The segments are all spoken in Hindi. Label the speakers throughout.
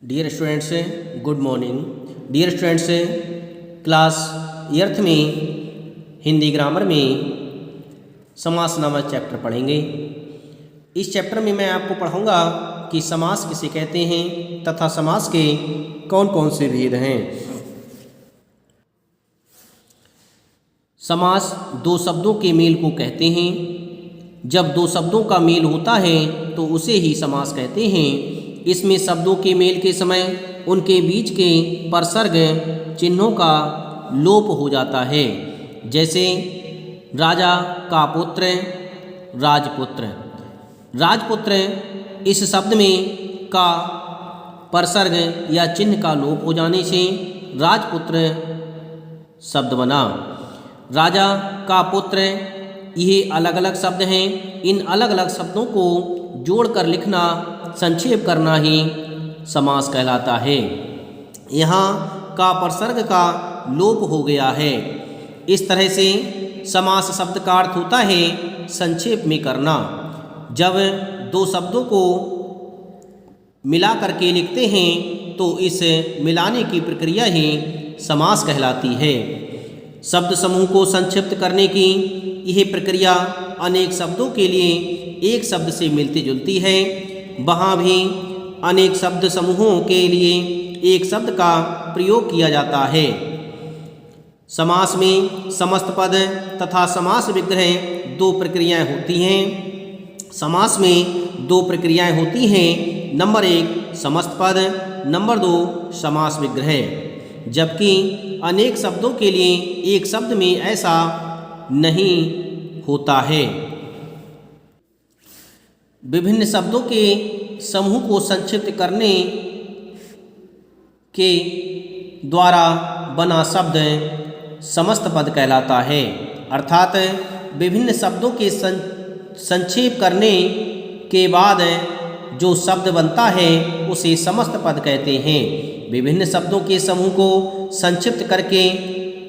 Speaker 1: Dear students, good morning. Dear students, class 8th में हिंदी ग्रामर में समास नामक चैप्टर पढ़ेंगे। इस चैप्टर में मैं आपको पढ़ाऊंगा कि समास किसे कहते हैं तथा समास के कौन कौन से भेद हैं। समास दो शब्दों के मेल को कहते हैं। जब दो शब्दों का मेल होता है तो उसे ही समास कहते हैं। इसमें शब्दों के मेल के समय उनके बीच के परसर्ग चिन्हों का लोप हो जाता है। जैसे राजा का पुत्र राजपुत्र। राजपुत्र इस शब्द में का परसर्ग या चिन्ह का लोप हो जाने से राजपुत्र शब्द बना। राजा का पुत्र, ये अलग अलग शब्द हैं। इन अलग अलग शब्दों को जोड़कर लिखना, संक्षेप करना ही समास कहलाता है। यहाँ का परसर्ग का लोप हो गया है। इस तरह से समास शब्द का अर्थ होता है संक्षेप में करना। जब दो शब्दों को मिला करके लिखते हैं तो इस मिलाने की प्रक्रिया ही समास कहलाती है। शब्द समूह को संक्षिप्त करने की यह प्रक्रिया अनेक शब्दों के लिए एक शब्द से मिलती जुलती है। वहाँ भी अनेक शब्द समूहों के लिए एक शब्द का प्रयोग किया जाता है। समास में समस्त पद तथा समास विग्रह दो प्रक्रियाएं होती हैं। समास में दो प्रक्रियाएं होती हैं। नंबर 1 समस्त पद, नंबर 2 समास विग्रह। जबकि अनेक शब्दों के लिए एक शब्द में ऐसा नहीं होता है। विभिन्न शब्दों के समूह को संक्षिप्त करने के द्वारा बना शब्द समस्त पद कहलाता है। अर्थात विभिन्न शब्दों के संक्षेप करने के बाद जो शब्द बनता है उसे समस्त पद कहते हैं। विभिन्न शब्दों के समूह को संक्षिप्त करके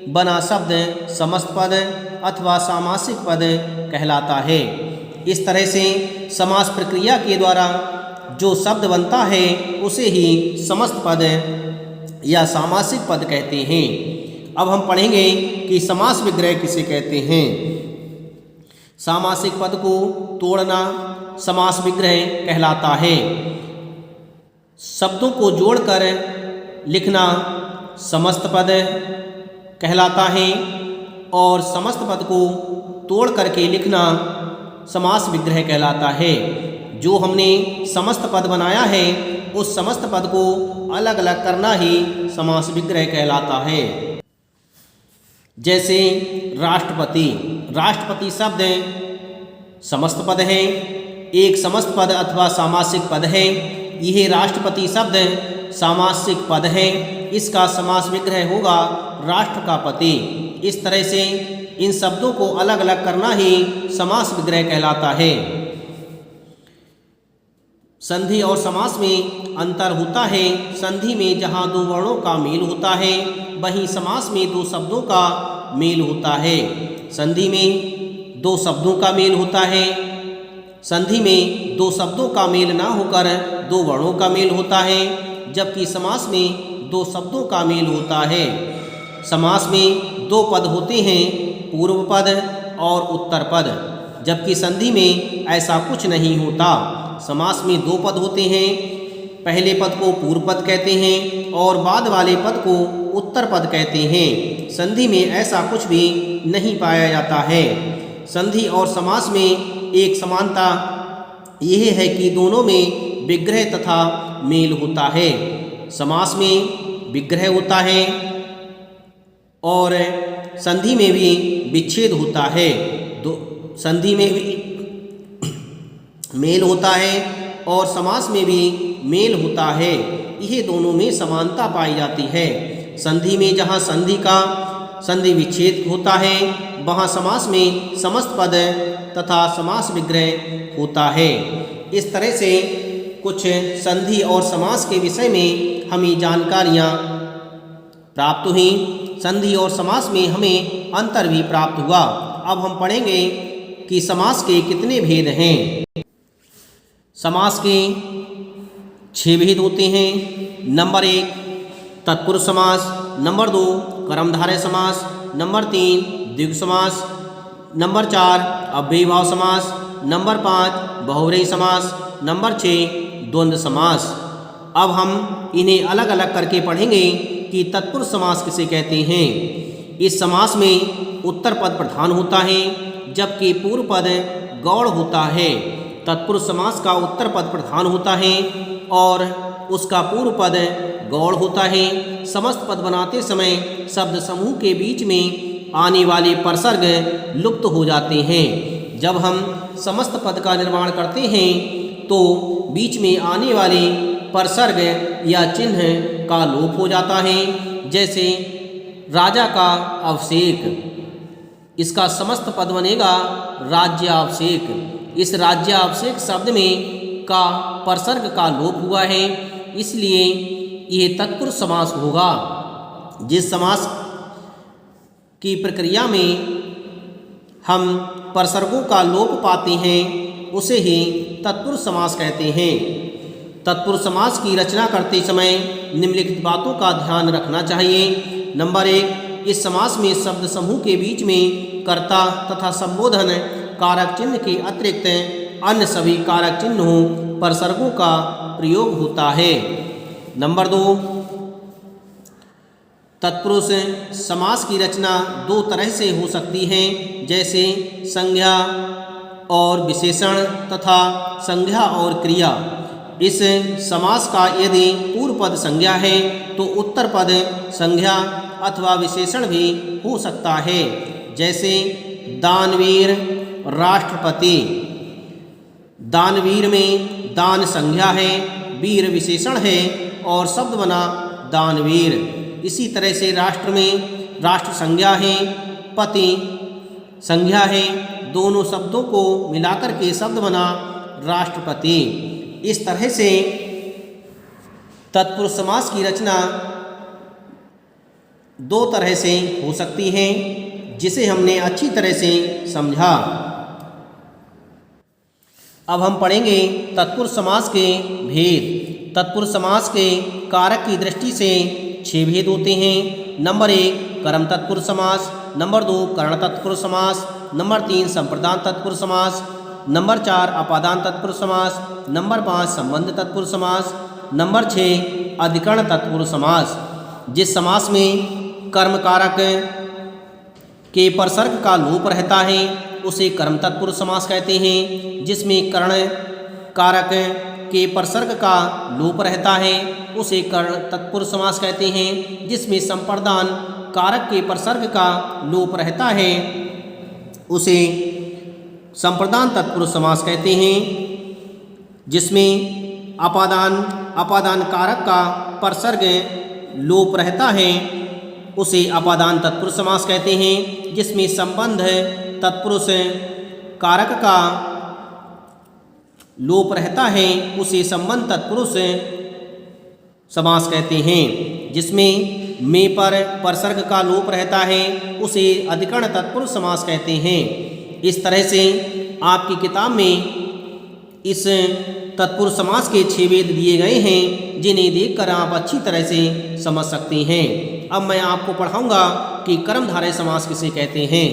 Speaker 1: बना शब्द समस्त पद अथवा सामासिक पद कहलाता है। इस तरह से समास प्रक्रिया के द्वारा जो शब्द बनता है उसे ही समस्त पद या सामासिक पद कहते हैं। अब हम पढ़ेंगे कि समास विग्रह किसे कहते हैं। सामासिक पद को तोड़ना समास विग्रह कहलाता है। शब्दों को जोड़कर लिखना समस्त पद कहलाता है और समस्त पद को तोड़ करके लिखना समास विग्रह कहलाता है। जो हमने समस्त पद बनाया है उस समस्त पद को अलग अलग करना ही समास विग्रह कहलाता है। जैसे राष्ट्रपति। राष्ट्रपति शब्द समस्त पद है, एक समस्त पद अथवा सामासिक पद है। यह राष्ट्रपति शब्द सामासिक पद है। इसका समास विग्रह होगा राष्ट्र का पति। इस तरह से इन शब्दों को अलग अलग करना ही समास विग्रह कहलाता है। संधि और समास में अंतर होता है। संधि में जहाँ दो वर्णों का मेल होता है वहीं समास में दो शब्दों का मेल होता है। संधि में दो शब्दों का मेल होता है। संधि में दो शब्दों का मेल ना होकर दो वर्णों का मेल होता है, जबकि समास में दो शब्दों का मेल होता है। समास में दो पद होते हैं, पूर्व पद और उत्तर पद, जबकि संधि में ऐसा कुछ नहीं होता। समास में दो पद होते हैं। पहले पद को पूर्व पद कहते हैं और बाद वाले पद को उत्तर पद कहते हैं। संधि में ऐसा कुछ भी नहीं पाया जाता है। संधि और समास में एक समानता यह है कि दोनों में विग्रह तथा मेल होता है। समास में विग्रह होता है और संधि में भी विच्छेद होता है। संधि में भी मेल होता है और समास में भी मेल होता है। यह दोनों में समानता पाई जाती है। संधि में जहाँ संधि का संधि विच्छेद होता है वहाँ समास में समस्त पद तथा समास विग्रह होता है। इस तरह से कुछ संधि और समास के विषय में हमें जानकारियाँ प्राप्त हुई। संधि और समास में हमें अंतर भी प्राप्त हुआ। अब हम पढ़ेंगे कि समास के कितने भेद हैं। समास के 6 भेद होते हैं। नंबर 1 तत्पुरुष समास, नंबर 2 कर्मधारय समास, नंबर 3 द्विगु समास, नंबर 4 अव्ययीभाव समास, नंबर 5 बहुव्रीहि समास, नंबर 6 द्वंद्व समास। अब हम इन्हें अलग अलग करके पढ़ेंगे कि तत्पुरुष समास किसे कहते हैं। इस समास में उत्तर पद प्रधान होता है जबकि पूर्व पद गौड़ होता है। तत्पुरुष समास का उत्तर पद प्रधान होता है और उसका पूर्व पद गौड़ होता है। समस्त पद बनाते समय शब्द समूह के बीच में आने वाले परसर्ग लुप्त हो जाते हैं। जब हम समस्त पद का निर्माण करते हैं तो बीच में आने वाले परसर्ग या चिन्ह का लोप हो जाता है। जैसे राजा का अभिषेक, इसका समस्त पद बनेगा राज्याभिषेक। इस राज्याभिषेक शब्द में का परसर्ग का लोप हुआ है, इसलिए यह तत्पुरुष समास होगा। जिस समास की प्रक्रिया में हम परसर्गों का लोप पाते हैं उसे ही तत्पुरुष समास कहते हैं। तत्पुरुष समास की रचना करते समय निम्नलिखित बातों का ध्यान रखना चाहिए। नंबर 1, इस समास में शब्द समूह के बीच में कर्ता तथा संबोधन कारक चिन्ह के अतिरिक्त अन्य सभी कारक चिन्हों परसर्गों का प्रयोग होता है। नंबर 2, तत्पुरुष समास की रचना दो तरह से हो सकती है, जैसे संज्ञा और विशेषण तथा संज्ञा और क्रिया। इस समास का यदि पूर्व पद संज्ञा है तो उत्तर पद संज्ञा अथवा विशेषण भी हो सकता है। जैसे दानवीर राष्ट्रपति, दानवीर में दान संज्ञा है, वीर विशेषण है और शब्द बना दानवीर। इसी तरह से राष्ट्र में राष्ट्र संज्ञा है, पति संज्ञा है, दोनों शब्दों को मिलाकर के शब्द बना राष्ट्रपति। इस तरह से तत्पुरुष समास की रचना दो तरह से हो सकती है, जिसे हमने अच्छी तरह से समझा। अब हम पढ़ेंगे तत्पुरुष समास के भेद। तत्पुरुष समास के कारक की दृष्टि से 6 भेद होते हैं। नंबर 1 कर्म तत्पुरुष समास, नंबर 2 कर्ण तत्पुरुष समास, नंबर 3 संप्रदान तत्पुरुष समास, नंबर 4 अपादान तत्पुरुष समास, नंबर 5 संबंध तत्पुरुष समास, नंबर 6 अधिकरण तत्पुरुष समास। जिस समास में कर्म कारक के परसर्ग का लोप रहता है उसे कर्म तत्पुरुष समास कहते हैं। जिसमें कर्ण कारक के परसर्ग का लोप रहता है उसे कर्ण तत्पुरुष समास कहते हैं। जिसमें संप्रदान कारक के परसर्ग का लोप रहता है उसे संप्रदान तत्पुरुष समास कहते हैं। जिसमें अपादान कारक का परसर्ग लोप रहता है उसे अपादान तत्पुरुष समास कहते हैं। जिसमें संबंध तत्पुरुष कारक का लोप रहता है उसे संबंध तत्पुरुष समास कहते हैं। जिसमें में पर परसर्ग का लोप रहता है उसे अधिकरण तत्पुरुष समास कहते हैं। इस तरह से आपकी किताब में इस तत्पुरुष समास के 6 भेद दिए गए हैं, जिन्हें देखकर आप अच्छी तरह से समझ सकते हैं। अब मैं आपको पढ़ाऊंगा कि कर्मधारय समास किसे कहते हैं।